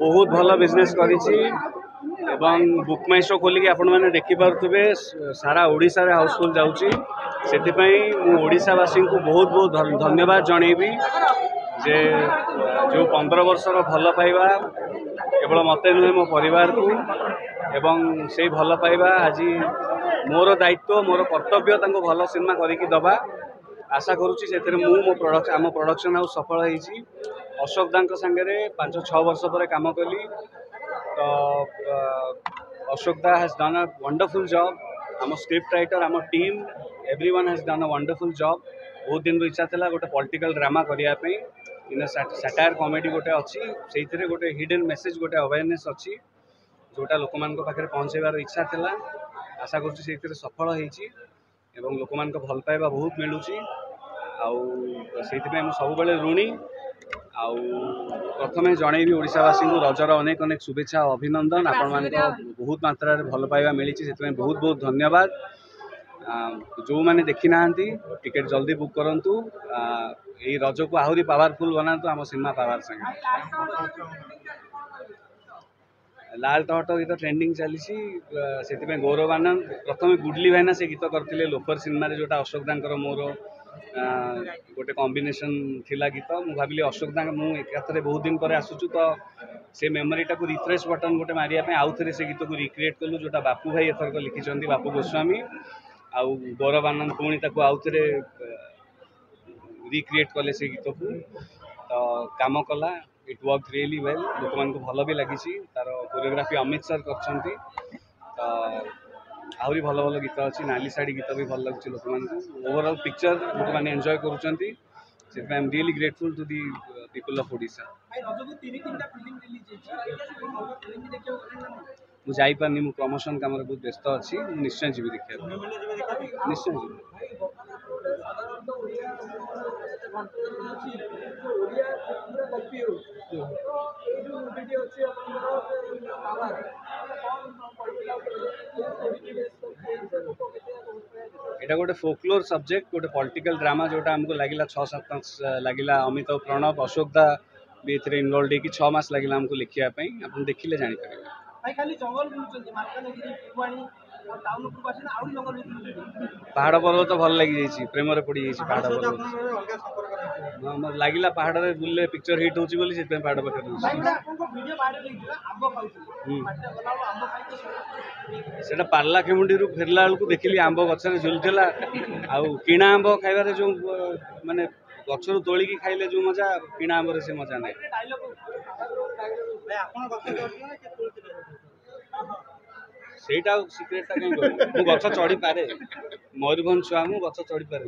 बहुत भल बिजनेस करी बुक माई शो खोलिकी आपण मैंने देखिपे सारा ओडिशा रे हाउसफुल जाऊँगी से ओडिशावासी को बहुत बहुत धन्यवाद जनइबी जे जो 15 वर्षर भल पाइबा केवल मत नुहे मो परिवार को एवं से भल पाइबा आज मोर दायित्व मोर कर्तव्य भल सिनेमा करके दबा आशा करुच्ची से आम प्रोडक्शन हाउस सफल होती अशोक दा सांगे 5-6 वर्ष पर काम कली तो अशोक दा has done a wonderful job आम स्क्रिप्ट राइटर आम team everyone has done a wonderful job बहुत दिन इच्छा था गोटे पॉलिटिकल ड्रामा करने इन सैटायर कॉमेडी गोटे अच्छी से गोटे हिडन मेसेज गोटे अवेयरनेस अच्छी जोटा लोक मान पाखे पहुँचार इच्छा था आशा कर सफल होती लोक मान भल पाइबा बहुत मिलूँ आईपाई सब ऋणी आउ प्रथम जनइबी ओडिशावासी को रजर अनेक अनेक शुभेच्छा और अभिनंदन आपण मान बहुत मात्रा भल पाइबा मिली से बहुत बहुत धन्यवाद जो मैंने देखी ना टिकेट जल्दी बुक करूँ यही रज को आहरी पावरफुल बनातु आम सिनेमा पावर संगे लाल टहट गीत ट्रेंडिंग चली से गौरव आनंद प्रथम गुडली भाईना से गीत करते लोफर सिनेमा जोटा अशोक दांकर मोर गोटे कॉम्बिनेशन थिला गीत मु भाविली अशोक दा मु एकाथरे बहुत दिन पर आसुचु तो से मेमोरीटा को रिफ्रेश बटन गोटे मारिया पे आउ थे से गीत को रिक्रिएट कलु जोटा बापू भाई एथरक लिखिं बापू गोस्वामी आउ गौरव आनंद पुणी आउ थे रिक्रिएट कले से गीत को तो काम कला इट वर्क रियली वेल लोक मान भल भी लगी तार कोरियोग्राफी अमित सर कर आहरी भल भल गीत अच्छी नाली साड़ी गीत भी भल लगे लोक मान ओवरऑल पिक्चर लोक मैंने एंजॉय करुँच I am really grateful to the people of Odisha मुझे जापारनी मु प्रमोशन काम बहुत व्यस्त अच्छी निश्चय जी देखा निश्चय एटा गोटे फोकलोर सब्जेक्ट गोटे पॉलिटिकल ड्रामा जोटा हमको लगिला 6-7 मास लगिला अमिताभ प्रणव अशोक दा भी एथरे इन्वॉल्व होगी 6 मास लगिला हमको लिखिया पई अपन देखिले जानि पारे भाई खाली जंगल बुलुचंती मार्कानगिरी फुवाणी और टाउन ऊपर पाछन आउरी जंगल पहाड़ पर्वत तो भल लगी जाइछि प्रेम रे पड़ी जाइछि पहाड़ पर्वत हमर लागिला पहाड़ रे बुलले पिक्चर हिट होछि बोली से पहाड़ पर भाई आपन वीडियो वायरल होइला आंबो खाउछि माटे गलाव आंबो खाइछि सेटा पार्ला खेमुंडी रु फेरला को देखिली आंबो गछरे झुलतेला आउ किणा आंबो खाइबारे जो माने गछरु तोली की खाइले जो मजा किणा आंबो रे से मजा नै भाई आपन गछ तोड़ियो ना के तोड़ते सेटा सिक्रेट ता कहीं मु गछ चढ़ी पारे मयूरभंज छुआ मु गछ चढ़ी पारे